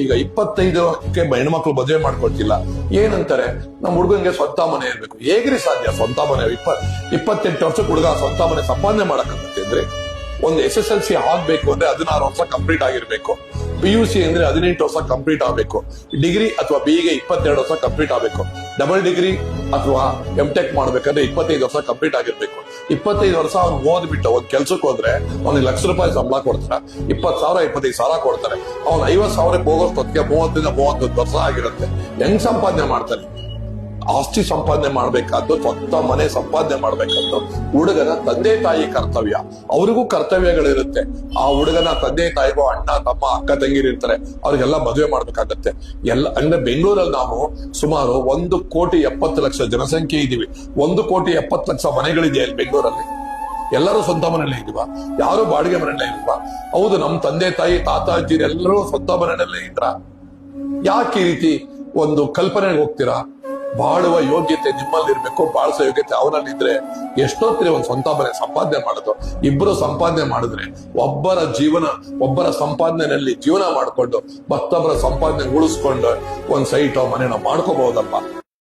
ಈಗ 25ಕ್ಕೆ ಹೆಣ್ಮಕ್ಳು ಮದುವೆ ಮಾಡ್ಕೊಳ್ತಿಲ್ಲ. ಏನಂತಾರೆ, ನಮ್ಮ ಹುಡುಗನ್ಗೆ ಸ್ವಂತ ಮನೆ ಇರ್ಬೇಕು. ಹೇಗ್ರಿ ಸಾಧ್ಯ? ಸ್ವಂತ ಮನೆ 28 ವರ್ಷಕ್ಕೆ ಹುಡುಗ ಸ್ವಂತ ಮನೆ ಸಂಪಾದನೆ ಮಾಡಕತ್ತೆ ಅಂದ್ರೆ, ಒಂದು SSLC ಆಗ್ಬೇಕು ಅಂದ್ರೆ 16 ವರ್ಷ ಕಂಪ್ಲೀಟ್ ಆಗಿರ್ಬೇಕು. PUC ಅಂದ್ರೆ 18 ವರ್ಷ ಕಂಪ್ಲೀಟ್ ಆಗ್ಬೇಕು. ಡಿಗ್ರಿ ಅಥವಾ BE 22 ವರ್ಷ ಕಂಪ್ಲೀಟ್ ಆಗ್ಬೇಕು. ಡಬಲ್ ಡಿಗ್ರಿ ಅಥವಾ MTech ಮಾಡ್ಬೇಕಂದ್ರೆ 25 ವರ್ಷ ಕಂಪ್ಲೀಟ್ ಆಗಿರ್ಬೇಕು. 25 ವರ್ಷ ಅವ್ನು ಓದ್ಬಿಟ್ಟು ಒಂದ್ ಕೆಲ್ಸಕ್ಕೆ ಹೋದ್ರೆ ಅವ್ನಿಗೆ ₹1,00,000 ಸಂಬಳ ಕೊಡ್ತಾರೆ, 20,000 25,000 ಕೊಡ್ತಾರೆ. ಅವ್ನು 50,000 ಹೋಗೋಷ್ಟೊತ್ತಿಗೆ 30 31 ವರ್ಷ ಆಗಿರುತ್ತೆ. ಹೆಂಗ್ ಸಂಪಾದನೆ ಮಾಡ್ತಾನೆ? ಆಸ್ತಿ ಸಂಪಾದನೆ ಮಾಡ್ಬೇಕಾದ್ದು, ಸ್ವಂತ ಮನೆ ಸಂಪಾದನೆ ಮಾಡ್ಬೇಕಾದ್ದು ಹುಡುಗನ ತಂದೆ ತಾಯಿ ಕರ್ತವ್ಯ. ಅವ್ರಿಗೂ ಕರ್ತವ್ಯಗಳಿರುತ್ತೆ. ಆ ಹುಡುಗನ ತಂದೆ ತಾಯಿಗೂ ಅಣ್ಣ ತಮ್ಮ ಅಕ್ಕ ತಂಗಿರಿರ್ತಾರೆ, ಅವ್ರಿಗೆಲ್ಲ ಮದುವೆ ಮಾಡ್ಬೇಕಾಗತ್ತೆ. ಅಂದ್ರೆ ಬೆಂಗಳೂರಲ್ಲಿ ನಾವು ಸುಮಾರು 1,70,00,000 ಜನಸಂಖ್ಯೆ ಇದೀವಿ. 1,70,00,000 ಮನೆಗಳಿದೆಯಾ ಇಲ್ಲಿ ಬೆಂಗಳೂರಲ್ಲಿ? ಎಲ್ಲರೂ ಸ್ವಂತ ಮನೆಯಲ್ಲೇ ಇದೀವ? ಯಾರು ಬಾಡಿಗೆ ಮನೆಯಲ್ಲೇ ಇಲ್ವಾ? ಹೌದು, ನಮ್ ತಂದೆ ತಾಯಿ ತಾತ ಅಜ್ಜಿರು ಎಲ್ಲರೂ ಸ್ವಂತ ಮನೆಯಲ್ಲೇ ಇದ್ರ? ಯಾಕೆ ಈ ರೀತಿ ಒಂದು ಕಲ್ಪನೆಗೆ ಹೋಗ್ತೀರಾ? ಬಾಳುವ ಯೋಗ್ಯತೆ ನಿಮ್ಮಲ್ಲಿ ಇರ್ಬೇಕು, ಬಾಳಿಸೋ ಯೋಗ್ಯತೆ ಅವನಲ್ಲಿದ್ರೆ ಎಷ್ಟೊತ್ತಿರಿ ಒಂದು ಸ್ವಂತ ಮನೆ ಸಂಪಾದನೆ ಮಾಡೋದು. ಇಬ್ಬರು ಸಂಪಾದನೆ ಮಾಡಿದ್ರೆ ಒಬ್ಬರ ಸಂಪಾದನೆಯಲ್ಲಿ ಜೀವನ ಮಾಡ್ಕೊಂಡು ಮತ್ತೊಬ್ಬರ ಸಂಪಾದನೆ ಉಳಿಸ್ಕೊಂಡು ಒಂದ್ ಸೈಟೋ ಮನೆನೋ ಮಾಡ್ಕೋಬಹುದಲ್ವಾ?